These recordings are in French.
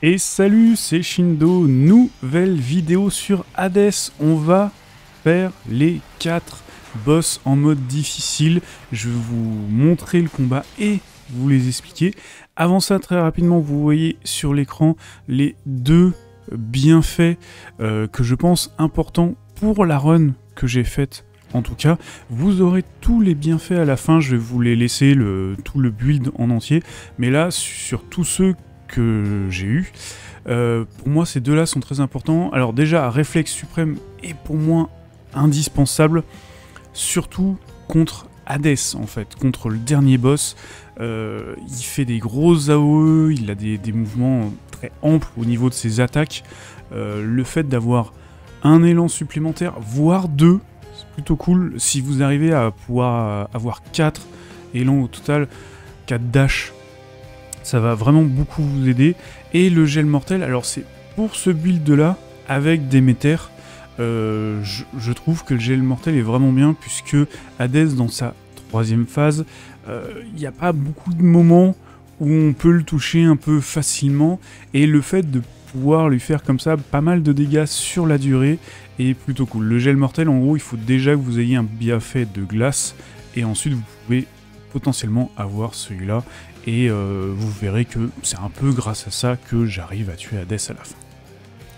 Et salut, c'est Shindo, nouvelle vidéo sur Hades. On va faire les 4 boss en mode difficile. Je vais vous montrer le combat et vous les expliquer. Avant ça, très rapidement, vous voyez sur l'écran les deux bienfaits que je pense importants pour la run que j'ai faite. En tout cas, vous aurez tous les bienfaits à la fin, je vais vous les laisser tout le build en entier. Mais là, sur tous ceux que j'ai eu, pour moi ces deux-là sont très importants. Alors déjà, Réflexe Suprême est pour moi indispensable, surtout contre Hades en fait, contre le dernier boss. Il fait des gros AOE, il a des mouvements très amples au niveau de ses attaques. Le fait d'avoir un élan supplémentaire, voire deux, c'est plutôt cool. Si vous arrivez à pouvoir avoir 4 élans au total, 4 dash, ça va vraiment beaucoup vous aider. Et le gel mortel, alors c'est pour ce build là, avec Déméter, je trouve que le gel mortel est vraiment bien, puisque Hades dans sa troisième phase, il n'y a pas beaucoup de moments où on peut le toucher un peu facilement, et le fait de pouvoir lui faire comme ça pas mal de dégâts sur la durée est plutôt cool. Le gel mortel, en gros, il faut déjà que vous ayez un bienfait de glace, et ensuite vous pouvez potentiellement avoir celui-là, et vous verrez que c'est un peu grâce à ça que j'arrive à tuer Hades à la fin.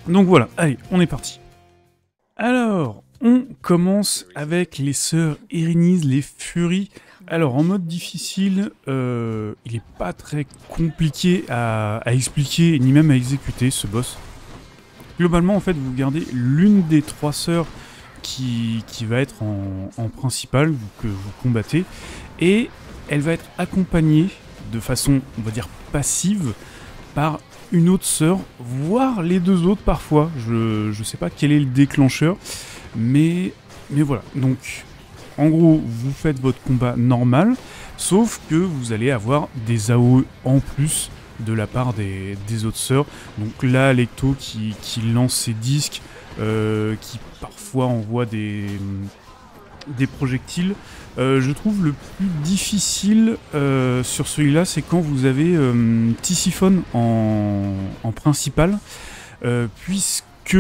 Donc voilà, allez, on est parti. Alors, on commence avec les sœurs Erinyes, les Furies. Alors, en mode difficile, il n'est pas très compliqué à expliquer, ni même à exécuter, ce boss. Globalement, en fait, vous gardez l'une des 3 sœurs qui va être en principale, que vous combattez, et elle va être accompagnée de façon, on va dire, passive, par une autre sœur, voire les deux autres parfois. Je sais pas quel est le déclencheur, mais voilà. Donc, en gros, vous faites votre combat normal, sauf que vous allez avoir des AOE en plus de la part des autres sœurs. Donc là, Lecto qui lance ses disques, qui parfois envoie des projectiles. Je trouve le plus difficile sur celui-là, c'est quand vous avez Tisiphone en principal, puisque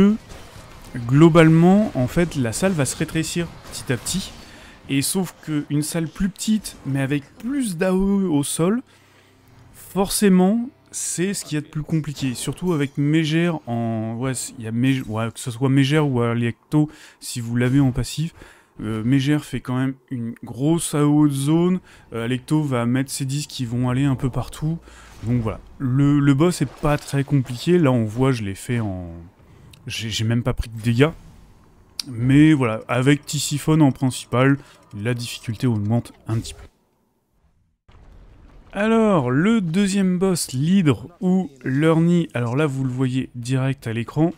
globalement, en fait, la salle va se rétrécir petit à petit, et sauf qu'une salle plus petite, mais avec plus d'AOE au sol, forcément, c'est ce qu'il y a de plus compliqué, surtout avec Mégère en... Ouais, il y a que ce soit Mégère ou Alecto, si vous l'avez en passif. Mégère fait quand même une grosse AO de zone, Alecto va mettre ses disques qui vont aller un peu partout, donc voilà. Le boss est pas très compliqué, là on voit je l'ai fait en... J'ai même pas pris de dégâts, mais voilà, avec Tisiphone en principal, la difficulté augmente un petit peu. Alors, le deuxième boss, l'Hydre ou l'Urnie, alors là vous le voyez direct à l'écran,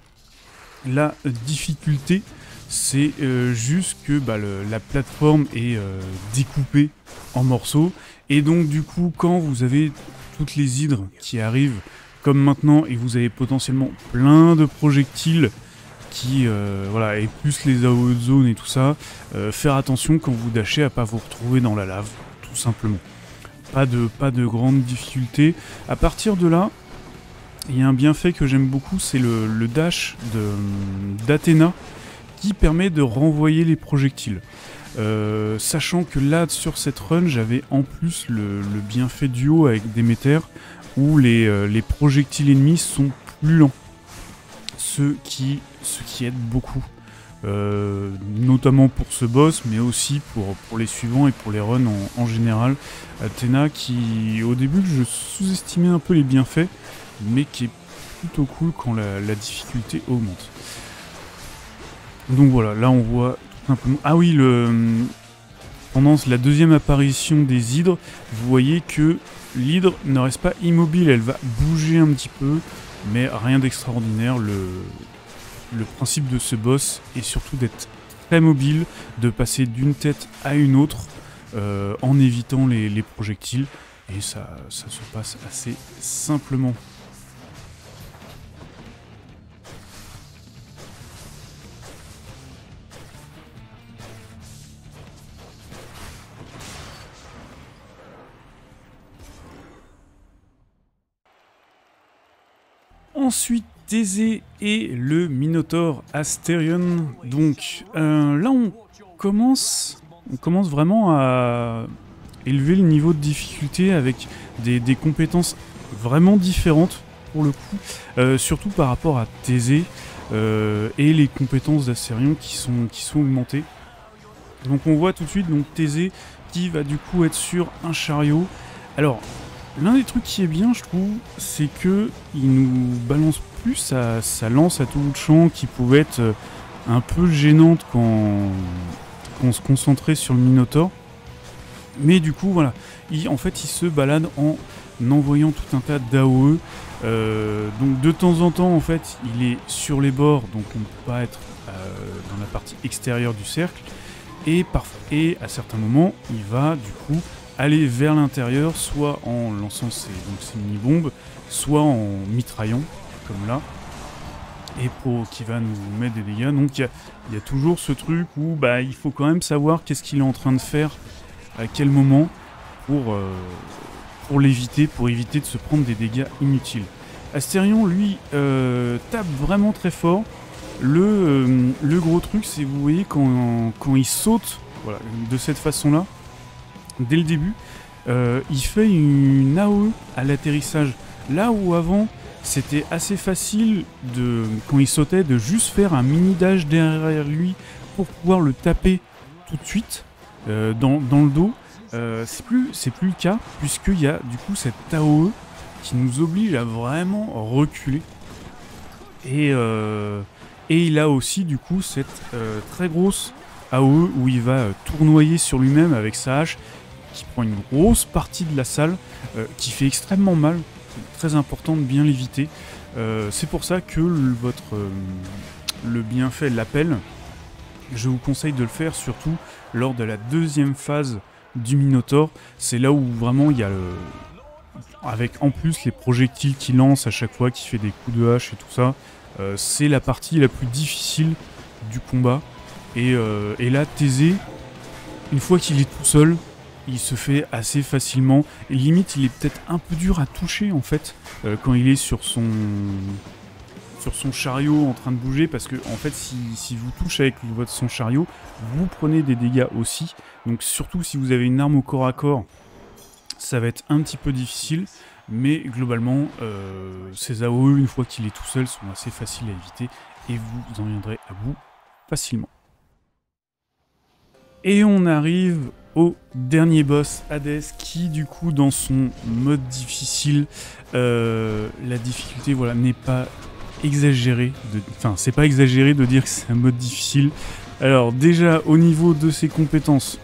la difficulté, c'est juste que la plateforme est découpée en morceaux, et donc du coup quand vous avez toutes les hydres qui arrivent comme maintenant, et vous avez potentiellement plein de projectiles qui voilà, et plus les AOE de zone et tout ça, faire attention quand vous dashez à pas vous retrouver dans la lave, tout simplement. Pas de grande difficulté. À partir de là, il y a un bienfait que j'aime beaucoup, c'est le dash d'Athéna, qui permet de renvoyer les projectiles. Sachant que là, sur cette run, j'avais en plus le bienfait duo avec Déméter, où les projectiles ennemis sont plus lents. Ce qui aide beaucoup. Notamment pour ce boss, mais aussi pour les suivants et pour les runs en général. Athéna qui, au début, je sous-estimais un peu les bienfaits, mais qui est plutôt cool quand la difficulté augmente. Donc voilà, là on voit tout simplement... Ah oui, pendant la deuxième apparition des hydres, vous voyez que l'hydre ne reste pas immobile, elle va bouger un petit peu, mais rien d'extraordinaire. Le principe de ce boss est surtout d'être très mobile, de passer d'une tête à une autre en évitant les projectiles, et ça se passe assez simplement. Ensuite, Thésée et le Minotaure Asterion. Donc là, on commence vraiment à élever le niveau de difficulté avec des compétences vraiment différentes pour le coup, surtout par rapport à Thésée et les compétences d'Asterion qui sont augmentées. Donc on voit tout de suite donc Thésée qui va du coup être sur un chariot. Alors l'un des trucs qui est bien, je trouve, c'est que il nous balance plus sa lance à tout bout de champ qui pouvait être un peu gênante quand on se concentrait sur le Minotaure. Mais du coup, voilà, en fait, il se balade en envoyant tout un tas d'AOE. Donc de temps en temps, en fait, il est sur les bords, donc on ne peut pas être dans la partie extérieure du cercle. Et à certains moments, il va du coup aller vers l'intérieur, soit en lançant ses mini-bombes, soit en mitraillant, comme là, et qui va nous mettre des dégâts. Donc il y a toujours ce truc où il faut quand même savoir qu'est-ce qu'il est en train de faire, à quel moment, pour l'éviter, pour éviter de se prendre des dégâts inutiles. Asterion, lui, tape vraiment très fort. Le gros truc, c'est, vous voyez, quand il saute, voilà, de cette façon-là, dès le début, il fait une AOE à l'atterrissage. Là où avant, c'était assez facile, quand il sautait, de juste faire un mini dash derrière lui pour pouvoir le taper tout de suite dans le dos. C'est plus le cas, puisqu'il y a du coup cette AOE qui nous oblige à vraiment reculer. Et il a aussi du coup cette très grosse AOE où il va tournoyer sur lui-même avec sa hache, qui prend une grosse partie de la salle, qui fait extrêmement mal. C'est très important de bien l'éviter. C'est pour ça que le bienfait, l'appel, je vous conseille de le faire surtout lors de la deuxième phase du Minotaure. C'est là où vraiment il y a avec en plus les projectiles qu'il lance à chaque fois, qui fait des coups de hache et tout ça. C'est la partie la plus difficile du combat. Et là, Thésée, une fois qu'il est tout seul, il se fait assez facilement. Et limite, il est peut-être un peu dur à toucher en fait, quand il est sur son chariot en train de bouger, parce que en fait, si vous touchez avec son chariot, vous prenez des dégâts aussi. Donc surtout si vous avez une arme au corps à corps, ça va être un petit peu difficile. Mais globalement, ces AOE, une fois qu'il est tout seul, sont assez faciles à éviter et vous en viendrez à bout facilement. Et on arrive au dernier boss, Hadès, qui du coup dans son mode difficile, la difficulté voilà, n'est pas exagérée. Enfin, c'est pas exagéré de dire que c'est un mode difficile. Alors déjà au niveau de ses compétences,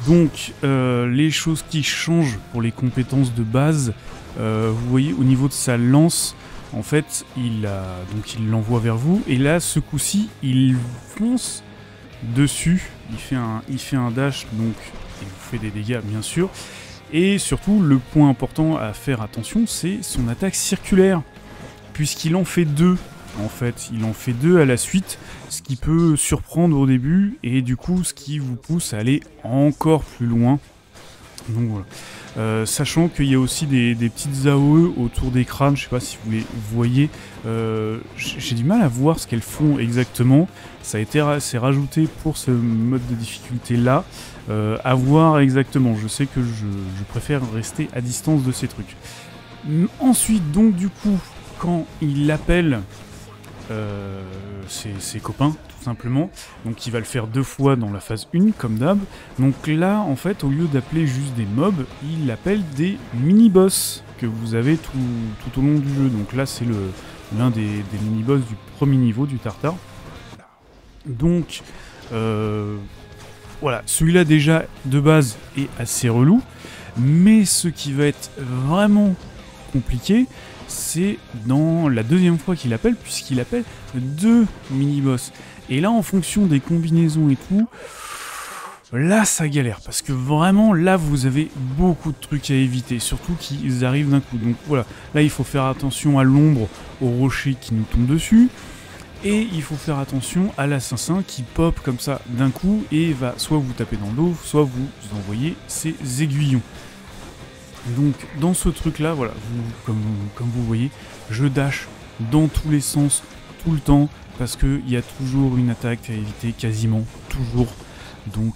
donc les choses qui changent pour les compétences de base, vous voyez au niveau de sa lance, en fait il l'envoie vers vous, et là ce coup-ci il fonce dessus, il fait un dash, donc il vous fait des dégâts bien sûr, et surtout le point important à faire attention, c'est son attaque circulaire, puisqu'il en fait deux. En fait, il en fait deux à la suite, ce qui peut surprendre au début, et du coup, ce qui vous pousse à aller encore plus loin. Donc voilà. Sachant qu'il y a aussi des petites AOE autour des crânes, je sais pas si vous les voyez, j'ai du mal à voir ce qu'elles font exactement. C'est rajouté pour ce mode de difficulté là, à voir exactement. Je sais que je préfère rester à distance de ces trucs. Ensuite, donc du coup, quand il appelle ses copains, tout simplement. Donc il va le faire 2 fois dans la phase 1, comme d'hab. Donc là, en fait, au lieu d'appeler juste des mobs, il appelle des mini-boss que vous avez tout au long du jeu. Donc là, c'est l'un des mini-boss du premier niveau, du Tartare. Donc, voilà, celui-là déjà, de base, est assez relou. Mais ce qui va être vraiment compliqué, c'est dans la deuxième fois qu'il appelle, puisqu'il appelle 2 mini-boss. Et là, en fonction des combinaisons et tout, là, ça galère. Parce que vraiment, là, vous avez beaucoup de trucs à éviter. Surtout qu'ils arrivent d'un coup. Donc voilà, là, il faut faire attention à l'ombre, au rocher qui nous tombe dessus. Et il faut faire attention à l'assassin qui pop comme ça d'un coup et va soit vous taper dans le dos, soit vous envoyer ses aiguillons. Donc dans ce truc là, voilà, comme vous voyez, je dash dans tous les sens, tout le temps, parce qu'il y a toujours une attaque à éviter, quasiment toujours. Donc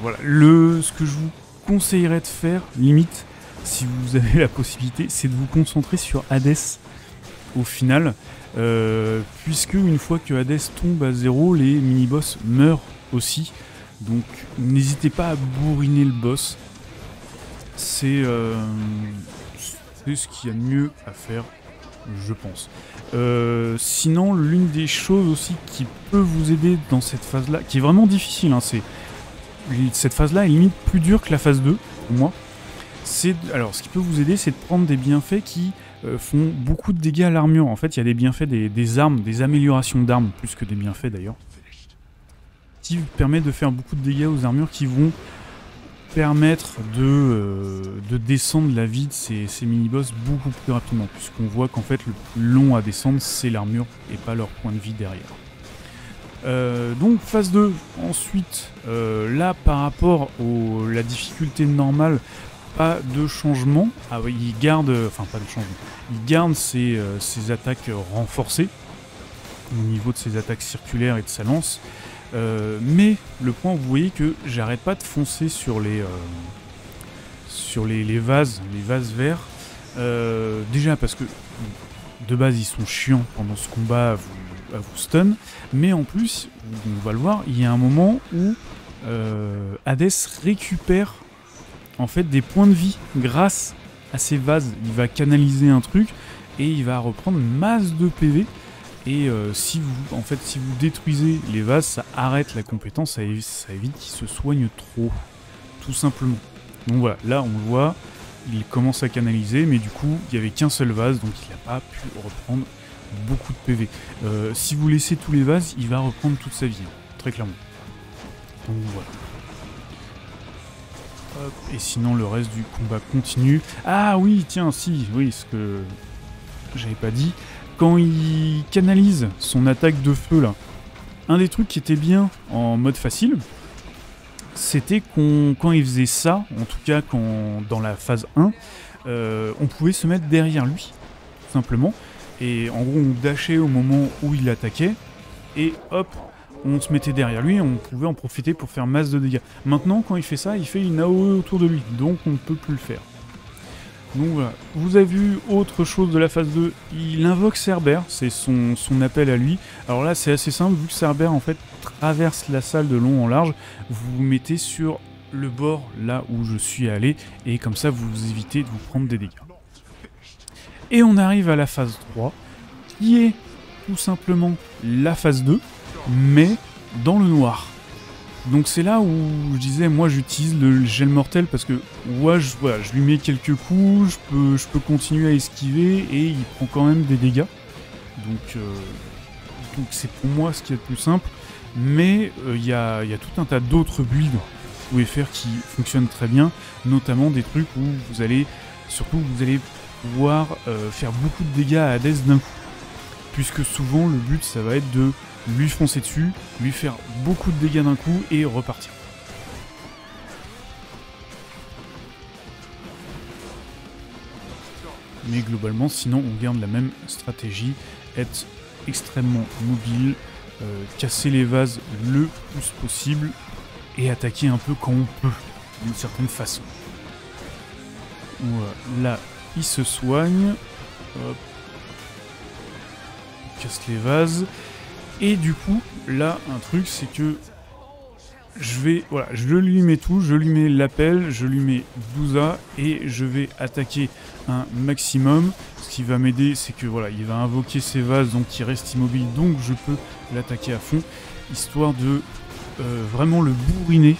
voilà, ce que je vous conseillerais de faire, limite, si vous avez la possibilité, c'est de vous concentrer sur Hades au final, puisque une fois que Hades tombe à 0, les mini-boss meurent aussi. Donc n'hésitez pas à bourriner le boss. C'est ce qu'il y a de mieux à faire, je pense. Sinon, l'une des choses aussi qui peut vous aider dans cette phase-là, qui est vraiment difficile, hein, cette phase-là est limite plus dure que la phase 2, pour moi. Alors, ce qui peut vous aider, c'est de prendre des bienfaits qui font beaucoup de dégâts à l'armure. En fait, il y a des bienfaits des armes, des améliorations d'armes, plus que des bienfaits d'ailleurs, qui permettent de faire beaucoup de dégâts aux armures qui vont permettre de descendre la vie de ces mini-boss beaucoup plus rapidement, puisqu'on voit qu'en fait le plus long à descendre, c'est l'armure et pas leur point de vie derrière. Donc phase 2, ensuite, là par rapport à la difficulté normale, pas de changement. Ah oui, il garde, enfin pas de changement, il garde ses attaques renforcées au niveau de ses attaques circulaires et de sa lance. Mais le point, vous voyez que j'arrête pas de foncer sur les vases verts. Déjà parce que de base ils sont chiants pendant ce combat à vous stun, mais en plus, on va le voir, il y a un moment où Hades récupère en fait des points de vie grâce à ces vases. Il va canaliser un truc et il va reprendre masse de PV. Et si vous détruisez les vases, ça arrête la compétence, ça évite qu'ils se soignent trop, tout simplement. Donc voilà, là on le voit, il commence à canaliser, mais du coup il n'y avait qu'un seul vase, donc il n'a pas pu reprendre beaucoup de PV. Si vous laissez tous les vases, il va reprendre toute sa vie, très clairement. Donc voilà. Hop, et sinon le reste du combat continue. Ah oui, tiens, oui, ce que j'avais pas dit. Quand il canalise son attaque de feu là, un des trucs qui était bien en mode facile, c'était quand il faisait ça, en tout cas dans la phase 1, on pouvait se mettre derrière lui, tout simplement, et en gros on dashait au moment où il attaquait, et hop, on se mettait derrière lui et on pouvait en profiter pour faire masse de dégâts. Maintenant quand il fait ça, il fait une AOE autour de lui, donc on ne peut plus le faire. Donc voilà, vous avez vu autre chose de la phase 2, il invoque Cerbère, c'est son appel à lui. Alors là c'est assez simple, vu que Cerbère en fait traverse la salle de long en large, vous vous mettez sur le bord là où je suis allé, et comme ça vous évitez de vous prendre des dégâts. Et on arrive à la phase 3, qui est tout simplement la phase 2, mais dans le noir. Donc c'est là où je disais, moi j'utilise le gel mortel parce que ouais, je lui mets quelques coups, je peux continuer à esquiver et il prend quand même des dégâts. Donc c'est pour moi ce qui est le plus simple. Mais il y a tout un tas d'autres builds que vous pouvez faire qui fonctionnent très bien, notamment des trucs où vous allez pouvoir faire beaucoup de dégâts à Hades d'un coup. Puisque souvent le but ça va être de lui foncer dessus, lui faire beaucoup de dégâts d'un coup et repartir. Mais globalement, sinon on garde la même stratégie, être extrêmement mobile, casser les vases le plus possible et attaquer un peu quand on peut, d'une certaine façon. Voilà, là il se soigne, hop. Casse les vases. Et du coup, là, un truc, c'est que je lui mets tout, je lui mets l'appel, je lui mets Douza, et je vais attaquer un maximum. Ce qui va m'aider, c'est que voilà, il va invoquer ses vases, donc il reste immobile, donc je peux l'attaquer à fond, histoire de vraiment le bourriner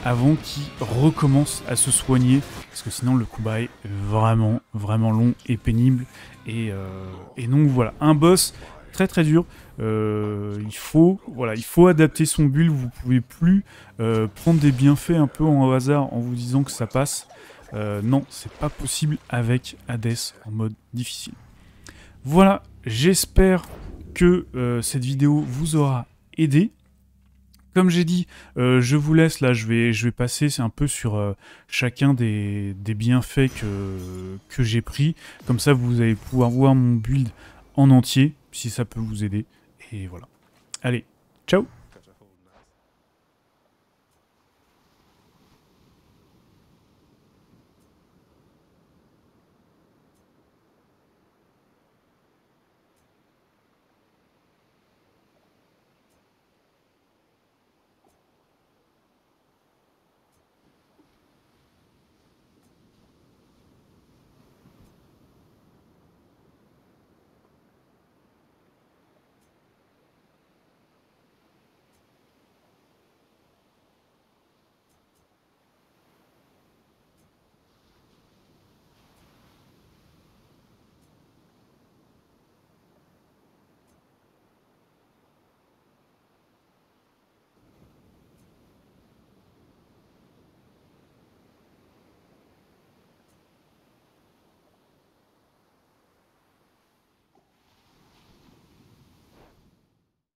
avant qu'il recommence à se soigner, parce que sinon le combat est vraiment, vraiment long et pénible. Et donc voilà, un boss très très dur. Il faut adapter son build. Vous pouvez plus prendre des bienfaits un peu en hasard en vous disant que ça passe. Non, c'est pas possible avec Hades en mode difficile. Voilà, j'espère que cette vidéo vous aura aidé. Comme j'ai dit, je vous laisse, là, je vais passer, c'est un peu sur chacun des bienfaits que j'ai pris. Comme ça, vous allez pouvoir voir mon build en entier, si ça peut vous aider. Et voilà. Allez, ciao!